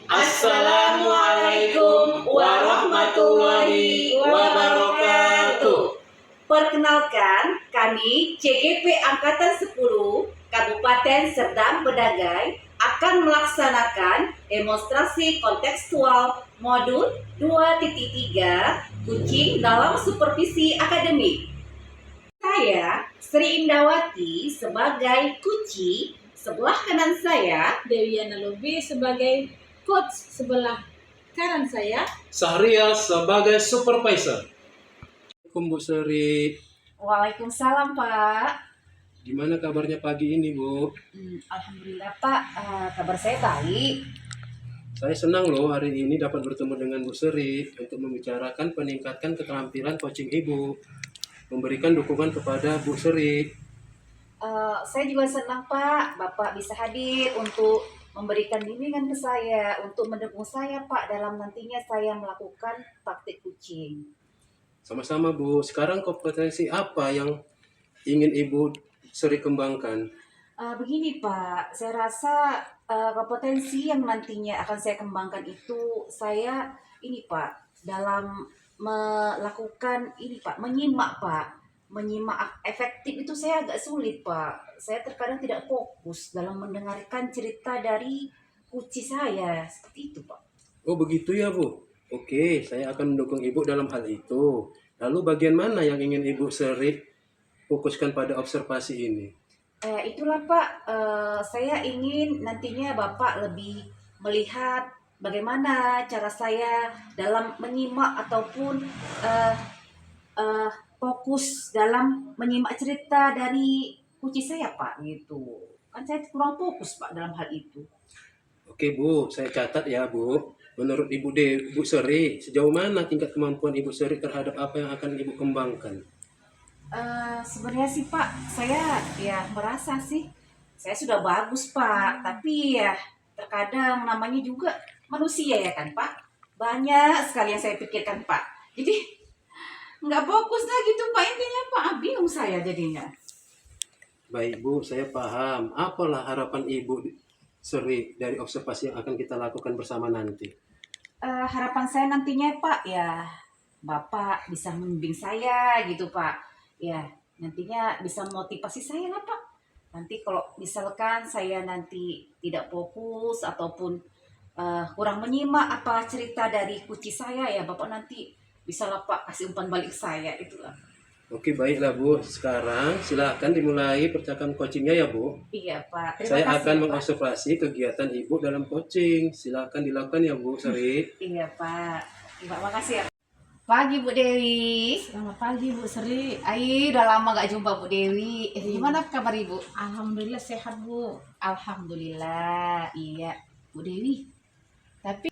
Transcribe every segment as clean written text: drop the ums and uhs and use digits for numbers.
Assalamualaikum warahmatullahi wabarakatuh. Perkenalkan, kami CGP Angkatan 10 Kabupaten Serdang Bedagai akan melaksanakan demonstrasi kontekstual modul 2.3 Kucing dalam Supervisi Akademik. Saya Sri Indawati sebagai Kuci, sebelah kanan saya Dewiana Lubi sebagai coach sebelah kanan saya. Sahria sebagai supervisor. Bu Sri, Waalaikumsalam Pak. gimana kabarnya pagi ini Bu? Alhamdulillah Pak, kabar saya baik. Saya senang loh hari ini dapat bertemu dengan Bu Sri untuk membicarakan peningkatan keterampilan coaching Ibu, memberikan dukungan kepada Bu Sri. Saya juga senang Pak, Bapak bisa hadir untuk memberikan bimbingan ke saya, untuk mendukung saya Pak dalam nantinya saya melakukan praktik kucing. Sama-sama Bu, sekarang kompetensi apa yang ingin Ibu Sri kembangkan? Begini Pak, saya rasa kompetensi yang nantinya akan saya kembangkan itu saya ini Pak, dalam melakukan ini Pak, menyimak Pak. Menyimak efektif itu saya agak sulit Pak. Saya terkadang tidak fokus dalam mendengarkan cerita dari kuci saya, seperti itu Pak. Oh begitu ya Bu. Oke, saya akan mendukung Ibu dalam hal itu. Lalu bagian mana yang ingin Ibu Sri fokuskan pada observasi ini? Itulah Pak, saya ingin nantinya Bapak lebih melihat bagaimana cara saya dalam menyimak ataupun fokus dalam menyimak cerita dari kuci saya Pak, gitu. Kan saya kurang fokus Pak dalam hal itu. Oke Bu, saya catat ya Bu. Menurut Bu Sri, sejauh mana tingkat kemampuan Ibu Sri terhadap apa yang akan Ibu kembangkan? Sebenarnya sih Pak, saya ya merasa sih saya sudah bagus Pak, tapi ya terkadang namanya juga manusia ya kan Pak. Banyak sekali yang saya pikirkan Pak. Jadi nggak fokus lah gitu Pak, intinya Pak, bingung saya jadinya. Baik Bu, saya paham. Apalah harapan Ibu Sri dari observasi yang akan kita lakukan bersama nanti? Harapan saya nantinya Pak ya Bapak bisa membimbing saya gitu Pak. Ya nantinya bisa motivasi saya lah Pak. Nanti kalau misalkan saya nanti tidak fokus ataupun kurang menyimak apa cerita dari kuci saya, ya Bapak nanti bisa lah Pak kasih umpan balik saya, itulah. Oke, baiklah Bu. Sekarang silahkan dimulai percakapan coachingnya ya Bu. Iya Pak. Terima Saya kasih, akan Pak. mengobservasi kegiatan Ibu dalam coaching. Silahkan dilakukan ya Bu Sri. Iya Pak. Terima kasih ya. Pagi Bu Dewi. Selamat pagi Bu Sri. Udah lama gak jumpa Bu Dewi. Gimana kabar Ibu? Alhamdulillah sehat Bu. Alhamdulillah. Iya Bu Dewi. Tapi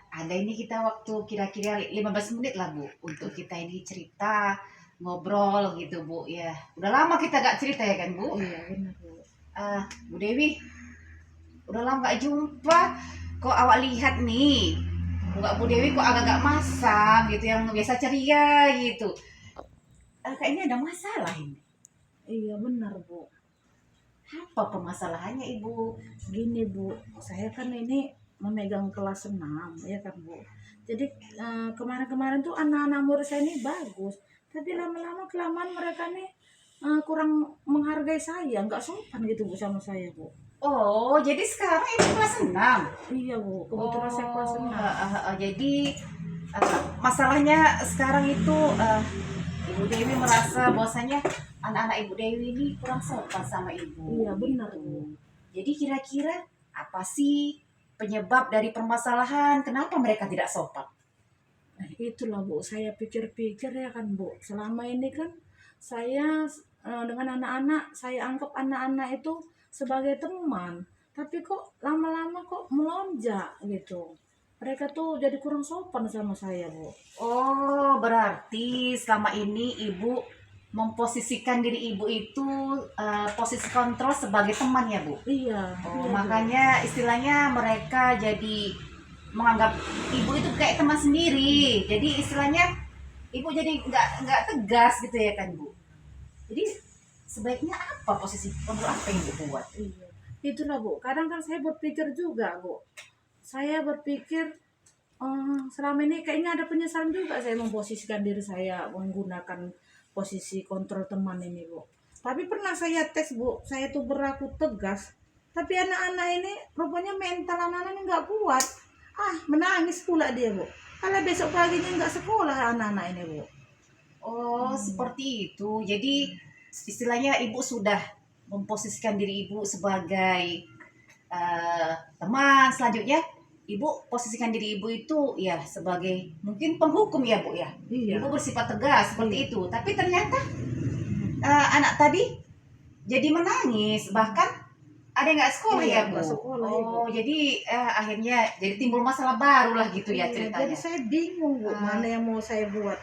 ada ini kita waktu kira-kira 15 menit lah Bu untuk kita ini cerita, ngobrol gitu Bu ya. Udah lama kita gak cerita ya kan Bu? Iya benar Bu. Bu Dewi, udah lama gak jumpa. Kok awak lihat nih, Bu Dewi kok agak-agak masam gitu, yang biasa ceria gitu. Kayaknya ada masalah ini. Iya benar Bu. Apa permasalahannya Ibu? Gini Bu, saya kan ini memegang kelas 6 ya kan Bu. Jadi kemarin-kemarin tuh anak-anak murid saya ini bagus, tapi lama-lama kelamaan mereka nih kurang menghargai saya, nggak sopan gitu Bu sama saya Bu. Oh, jadi sekarang Ibu kelas 6? Iya Bu, kebetulan saya kelas 6. Jadi masalahnya sekarang itu Ibu Dewi merasa bahwasanya anak-anak Ibu Dewi ini kurang sopan sama Ibu. Iya benar Bu. Jadi kira-kira apa sih penyebab dari permasalahan kenapa mereka tidak sopan? Nah, itulah Bu, saya pikir-pikir ya kan Bu, selama ini kan saya dengan anak-anak, saya anggap anak-anak itu sebagai teman, tapi kok lama-lama kok melonjak gitu. Mereka tuh jadi kurang sopan sama saya Bu. Oh, berarti selama ini Ibu memposisikan diri Ibu itu posisi kontrol sebagai teman ya Bu? Iya. Oh, Iya, Bu. makanya istilahnya mereka jadi menganggap Ibu itu kayak teman sendiri. Jadi istilahnya Ibu jadi nggak tegas gitu ya kan Bu? Jadi sebaiknya apa posisi kontrol apa yang Ibu buat? Iya. Itulah Bu, kadang kan saya berpikir juga Bu, saya berpikir selama ini kayaknya ada penyesalan juga saya memposisikan diri saya menggunakan posisi kontrol teman ini, Bu. Tapi pernah saya tes, Bu, saya tuh berlaku tegas. Tapi anak-anak ini rupanya mental anak-anak ini nggak kuat. Menangis pula dia, Bu. Kalau besok paginya nggak sekolah anak-anak ini, Bu. Oh, seperti itu. Jadi istilahnya ibu sudah memposisikan diri ibu sebagai teman. Selanjutnya ibu posisikan diri ibu itu ya sebagai mungkin penghukum ya, Bu ya. Iya. Ibu bersifat tegas seperti Iya. itu. Tapi ternyata anak tadi jadi menangis, bahkan ada yang nggak sekolah Iya, ya, Bu. nggak sekolah, Oh, jadi akhirnya jadi timbul masalah baru lah gitu ya Iya, ceritanya. jadi saya bingung, Bu, mana yang mau saya buat.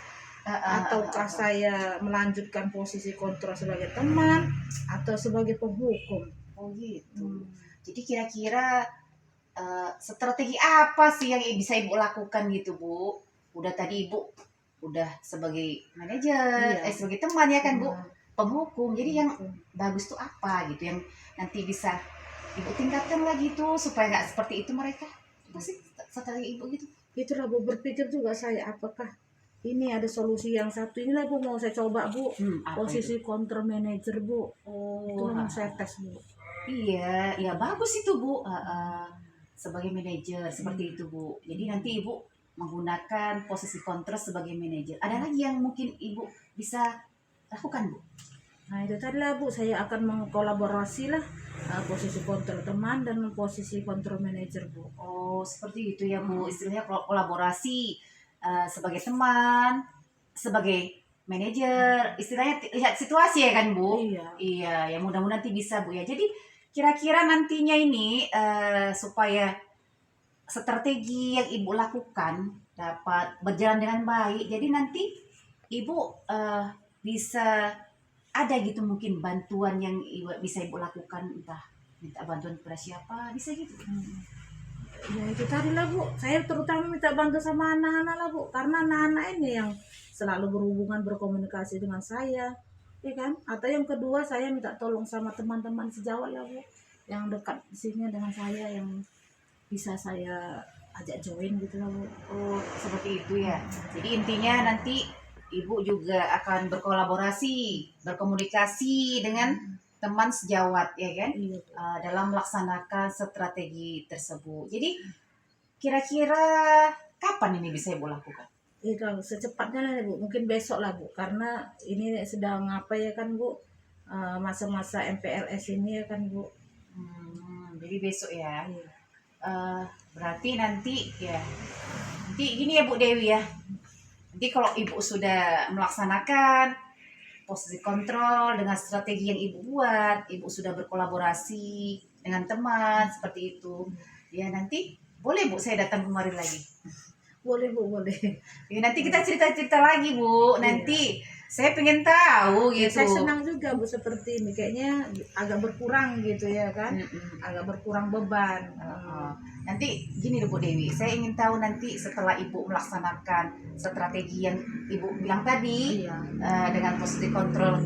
Ataukah saya melanjutkan posisi kontrol sebagai teman atau sebagai penghukum. Oh gitu. Jadi kira-kira strategi apa sih yang bisa ibu lakukan gitu, Bu? Udah tadi ibu udah sebagai manajer, Iya. sebagai teman ya kan, Bu, Nah, penghukum. Jadi yang bagus tuh apa gitu yang nanti bisa ibu tingkatkan lagi tuh supaya nggak seperti itu mereka. Apa sih strategi ibu gitu? itulah, Bu, berpikir juga saya apakah ini ada solusi yang satu inilah, Bu, mau saya coba, Bu. Apa Posisi kontrol manager, Bu. Itu Oh, mau saya tes, Bu. iya, ya bagus itu, Bu. Sebagai manajer seperti itu, Bu. Jadi nanti ibu menggunakan posisi kontrol sebagai manajer. Ada lagi yang mungkin ibu bisa lakukan, Bu? Nah, itu tadi lah, Bu, saya akan mengkolaborasi lah posisi kontrol teman dan posisi kontrol manager, Bu. Oh, seperti itu ya, Bu. Istilahnya kolaborasi sebagai teman, sebagai manajer. Istilahnya lihat situasi ya kan, Bu? Iya. Iya, ya mudah-mudahan nanti bisa, Bu ya. Jadi kira-kira nantinya ini supaya strategi yang ibu lakukan dapat berjalan dengan baik. Jadi nanti ibu bisa ada gitu mungkin bantuan yang bisa ibu lakukan, entah minta bantuan kepada siapa, bisa gitu. Ya itu tadi lah, Bu, saya terutama minta bantu sama anak-anak lah, Bu, karena anak-anak ini yang selalu berhubungan berkomunikasi dengan saya, ya kan? Atau yang kedua saya minta tolong sama teman-teman sejawat lah, Bu, yang dekat di sini dengan saya yang bisa saya ajak join gitu lah, Bu. Oh, seperti itu ya. Jadi intinya nanti ibu juga akan berkolaborasi, berkomunikasi dengan teman sejawat ya kan, Iya, Bu. dalam melaksanakan strategi tersebut. Jadi kira-kira kapan ini bisa ibu lakukan? Itu secepatnya lah, Bu, mungkin besok lah, Bu, karena ini sedang apa ya kan, Bu, masa-masa MPLS ini ya kan, Bu. Jadi besok ya. Iya. Berarti nanti gini ya Bu Dewi ya. Nanti kalau ibu sudah melaksanakan posisi kontrol dengan strategi yang ibu buat, ibu sudah berkolaborasi dengan teman seperti itu. Ya nanti boleh Bu saya datang kemari lagi. Boleh, Bu, boleh. Ya, nanti kita cerita-cerita lagi Bu. Nanti saya pengen tahu Ya, gitu. saya senang juga, Bu, seperti ini. Kayaknya agak berkurang gitu ya kan. Agak berkurang beban. Nanti gini deh Bu Dewi, saya ingin tahu nanti setelah ibu melaksanakan strategi yang ibu bilang tadi, Iya. dengan posisi kontrol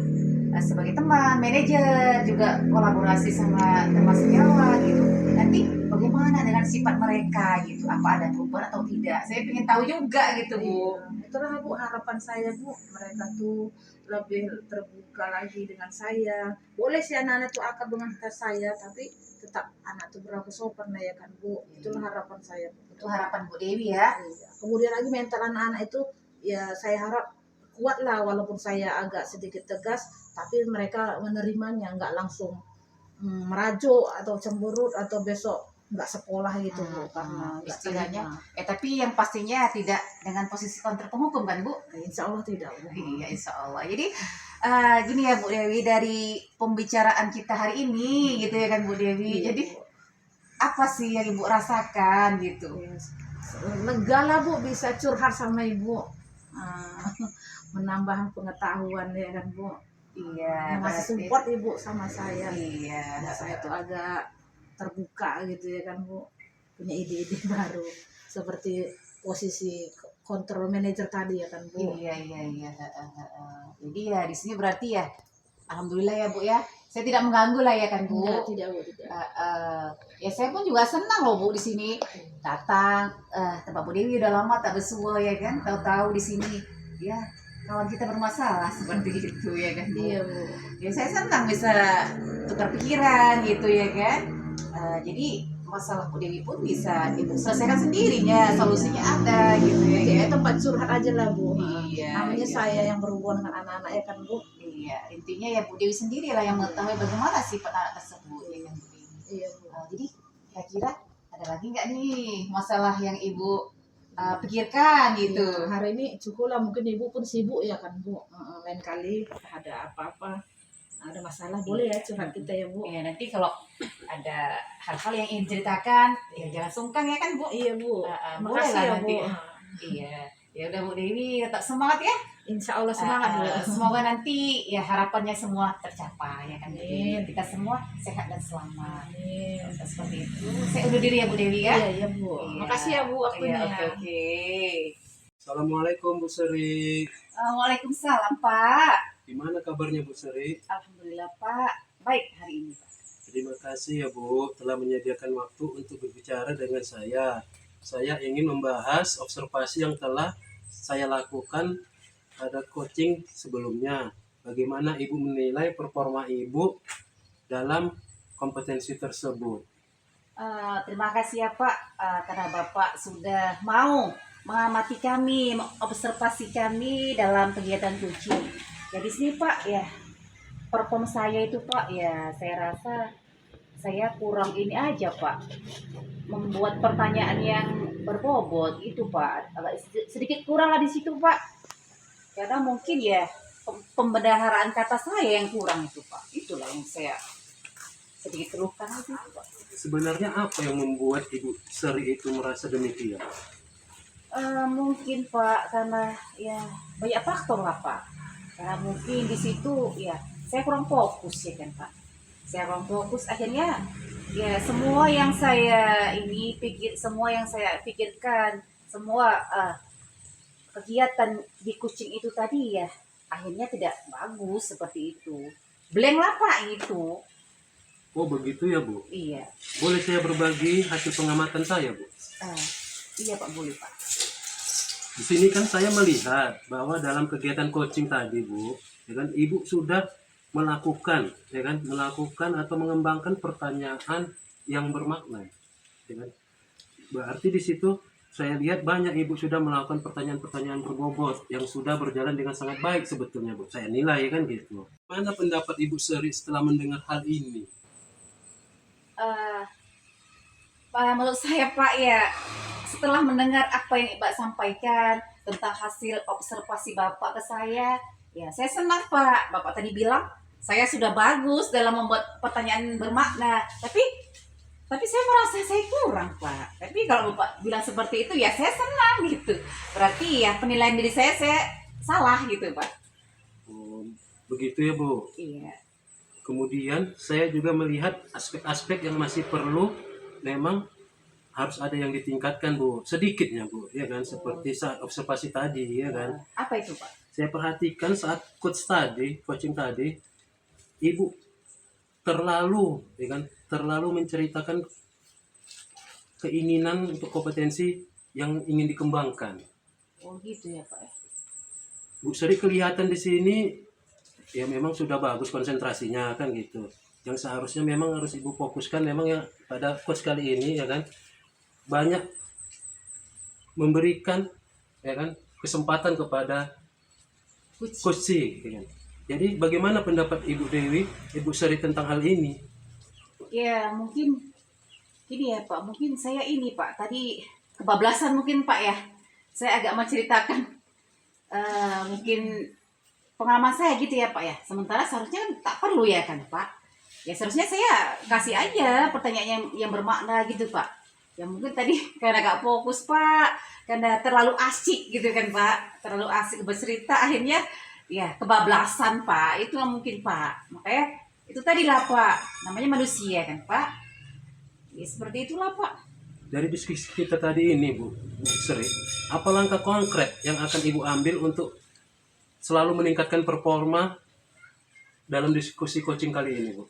sebagai teman, manajer, juga kolaborasi sama teman sejawat gitu. Nanti bagaimana dengan sifat mereka gitu? Apa ada perubahan atau tidak? Saya ingin tahu juga gitu Bu. Iya. Itulah, Bu, harapan saya, Bu. Mereka tuh lebih terbuka lagi dengan saya. Boleh sih anak-anak tuh akrab dengan saya, tapi tetap anak tuh berlaku sopan lah ya kan, Bu. Itulah harapan saya, Bu. Itu harapan Bu Dewi ya. Iya. Kemudian lagi mental anak-anak itu ya saya harap kuat lah, walaupun saya agak sedikit tegas, tapi mereka menerimanya, nggak langsung merajuk atau cemberut atau besok nggak sekolah gitu, Bu, karena nggak istilahnya. terima. Tapi yang pastinya tidak dengan posisi kontrol penghukum kan Bu? Insya Allah tidak, Bu. Iya, insya Allah. Jadi gini ya Bu Dewi, dari pembicaraan kita hari ini gitu ya kan Bu Dewi. Iya, Jadi Bu. apa sih yang Ibu rasakan gitu? Lega lah, Bu, bisa curhat sama Ibu. Menambah pengetahuan ya kan, Bu. Iya, Masih berarti- support Ibu sama saya. Iya, Nah, saya tuh agak terbuka gitu ya kan, Bu, punya ide-ide baru seperti posisi kontrol manager tadi ya kan, Bu. Iya. Jadi ya di sini berarti ya, alhamdulillah ya Bu ya, saya tidak mengganggu lah ya kan Bu. Tidak Bu, tidak. Ya saya pun juga senang loh Bu di sini datang. Tempat Bu Dewi udah lama tak bersua ya kan. Tahu-tahu di sini ya kawan kita bermasalah seperti itu ya kan Bu. Iya Bu. Ya saya senang bisa tukar pikiran gitu ya kan. Jadi masalah Bu Dewi pun bisa Ibu selesaikan sendirinya, solusinya ada gitu ya Jadi kan. tempat curhat aja lah Bu. Iya, Namanya iya. saya yang berhubungan dengan anak-anak ya kan Bu. Iya, intinya ya Bu Dewi sendiri lah yang mengetahui bagaimana sifat anak tersebut ya kan Bu Dewi. Iya Bu. Jadi kira-kira ada lagi nggak nih masalah yang Ibu pikirkan gitu? Hari ini cukup lah, mungkin Ibu pun sibuk ya kan Bu. Lain kali ada apa-apa, ada masalah boleh ya curhat kita ya Bu. Ya nanti kalau ada hal-hal yang ingin ceritakan ya jangan sungkan ya kan Bu. Iya Bu. Boleh Makasih lah ya nanti. Bu. Iya, ya udah Bu Dewi tetap semangat ya. Insya Allah semangat Bu. Semoga nanti ya harapannya semua tercapai ya kan Bu Dewi. Amin. Kita semua sehat dan selamat. Amin. Seperti itu. Saya undur diri ya Bu Dewi ya. Iya iya Bu. Iya. Makasih ya Bu waktunya. Iya, oke. Assalamualaikum Bu Seri. Waalaikumsalam Pak. Gimana kabarnya Bu Seri? Alhamdulillah Pak. Baik hari ini Pak. Terima kasih ya Bu telah menyediakan waktu untuk berbicara dengan saya. Saya ingin membahas observasi yang telah saya lakukan pada coaching sebelumnya. Bagaimana Ibu menilai performa Ibu dalam kompetensi tersebut? Terima kasih ya Pak karena Bapak sudah mau mengamati kami, observasi kami dalam kegiatan coaching. Ya di sini Pak ya perform saya itu Pak ya saya rasa saya kurang ini aja Pak membuat pertanyaan yang berbobot itu Pak agak sedikit kurang lah di situ Pak karena mungkin ya pembendaharaan kata saya yang kurang itu Pak itulah yang saya sedikit keluhkan aja itu Pak. Sebenarnya apa yang membuat Ibu Seri itu merasa demikian? Mungkin Pak karena ya banyak faktor lah Pak karena mungkin di situ ya saya kurang fokus ya kan Pak saya kurang fokus akhirnya ya semua yang saya pikirkan semua kegiatan di coaching itu tadi ya akhirnya tidak bagus seperti itu blank lah Pak itu. Oh begitu ya Bu. Iya. Boleh saya berbagi hasil pengamatan saya Bu? Iya Pak boleh Pak. Di sini kan saya melihat bahwa dalam kegiatan coaching tadi Bu, ya kan Ibu sudah melakukan atau mengembangkan pertanyaan yang bermakna, ya kan? Berarti di situ saya lihat banyak Ibu sudah melakukan pertanyaan-pertanyaan berbobot yang sudah berjalan dengan sangat baik sebetulnya Bu. Saya nilai kan gitu. Mana pendapat Ibu Seri setelah mendengar hal ini? Menurut saya Pak ya setelah mendengar apa yang Ibu sampaikan tentang hasil observasi Bapak ke saya, ya saya senang Pak. Bapak tadi bilang saya sudah bagus dalam membuat pertanyaan bermakna, tapi saya merasa saya kurang Pak. Tapi kalau Bapak bilang seperti itu ya saya senang gitu. Berarti ya penilaian diri saya salah gitu Pak. Oh, begitu ya Bu. Iya. Kemudian saya juga melihat aspek-aspek yang masih perlu memang harus ada yang ditingkatkan Bu, sedikitnya Bu, ya kan, seperti saat observasi tadi, ya kan. Apa itu Pak? Saya perhatikan saat coaching tadi, Ibu terlalu, ya kan, terlalu menceritakan keinginan untuk kompetensi yang ingin dikembangkan. Oh gitu ya Pak. Bu Seri kelihatan di sini, ya memang sudah bagus konsentrasinya kan gitu. Yang seharusnya memang harus Ibu fokuskan memang ya pada coach kali ini, ya kan. Banyak memberikan ya kan kesempatan kepada coach, ya kan? Jadi bagaimana pendapat Ibu Dewi, Ibu Seri tentang hal ini? Ya mungkin ini ya Pak, mungkin saya ini Pak tadi kebablasan mungkin Pak ya. Saya agak menceritakan mungkin pengalaman saya gitu ya Pak ya. Sementara seharusnya tak perlu ya kan Pak. Ya seharusnya saya kasih aja pertanyaan yang bermakna gitu Pak. Ya mungkin tadi karena gak fokus Pak, karena terlalu asik gitu kan Pak, terlalu asik bercerita akhirnya ya kebablasan Pak, itu mungkin Pak. Makanya itu tadi lah Pak, namanya manusia kan Pak. Ya seperti itulah Pak. Dari diskusi kita tadi ini Bu Seri, apa langkah konkret yang akan Ibu ambil untuk selalu meningkatkan performa dalam diskusi coaching kali ini, Bu?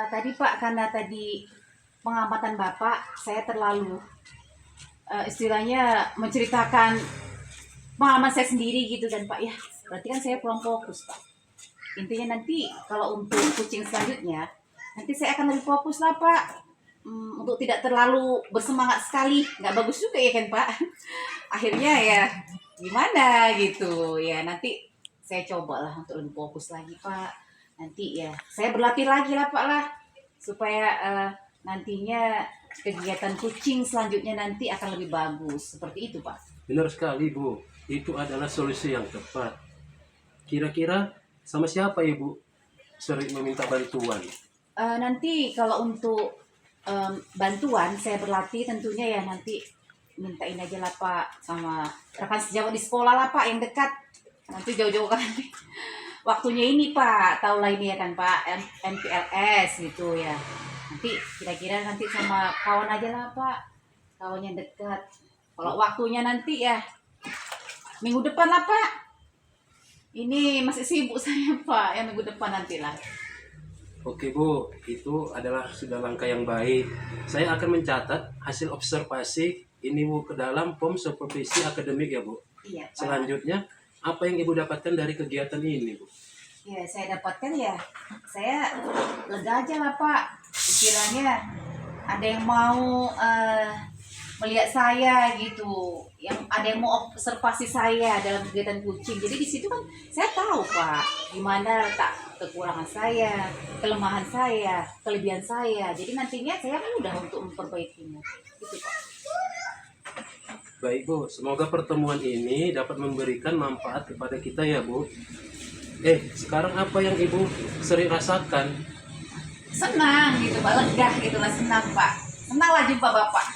Tadi Pak, karena tadi pengamatan Bapak, saya terlalu istilahnya menceritakan pengalaman saya sendiri gitu dan Pak ya, berarti kan saya kurang fokus Pak. Intinya nanti kalau untuk coaching selanjutnya, nanti saya akan lebih fokus lah Pak. Untuk tidak terlalu bersemangat sekali, nggak bagus juga ya kan Pak. Akhirnya ya gimana gitu ya, nanti saya cobalah untuk lebih fokus lagi Pak. Nanti ya saya berlatih lagi lah Pak lah, supaya nantinya kegiatan coaching selanjutnya nanti akan lebih bagus, seperti itu Pak. Benar sekali, Bu. Itu adalah solusi yang tepat. Kira-kira sama siapa Ibu sering meminta bantuan? Nanti kalau untuk bantuan saya berlatih tentunya ya nanti mintain aja lah Pak sama rekan sejawat di sekolah lah Pak yang dekat. Nanti jauh-jauh kan waktunya ini Pak, tahu lah ini ya kan Pak, MPLS gitu ya. Nanti kira-kira nanti sama kawan aja lah Pak, kawan yang dekat. Kalau waktunya nanti ya minggu depan lah Pak. Ini masih sibuk saya Pak, yang minggu depan nanti lah. Oke Bu, itu adalah sudah langkah yang baik. Saya akan mencatat hasil observasi ini Bu ke dalam POM Supervisi Akademik ya Bu. Iya Pak. Selanjutnya, apa yang Ibu dapatkan dari kegiatan ini Bu? Ya saya dapatkan ya, saya lega aja lah Pak. Istilahnya ada yang mau melihat saya gitu, yang ada yang mau observasi saya dalam kegiatan coaching. Jadi di situ kan saya tahu Pak, gimana letak kekurangan saya, kelemahan saya, kelebihan saya. Jadi nantinya saya mudah untuk memperbaikinya. Gitu Pak. Baik Bu, semoga pertemuan ini dapat memberikan manfaat kepada kita ya Bu. Sekarang apa yang Ibu sering rasakan? Senang gitu Pak, lega gitu lah, senang Pak. Senang lah jumpa Bapak.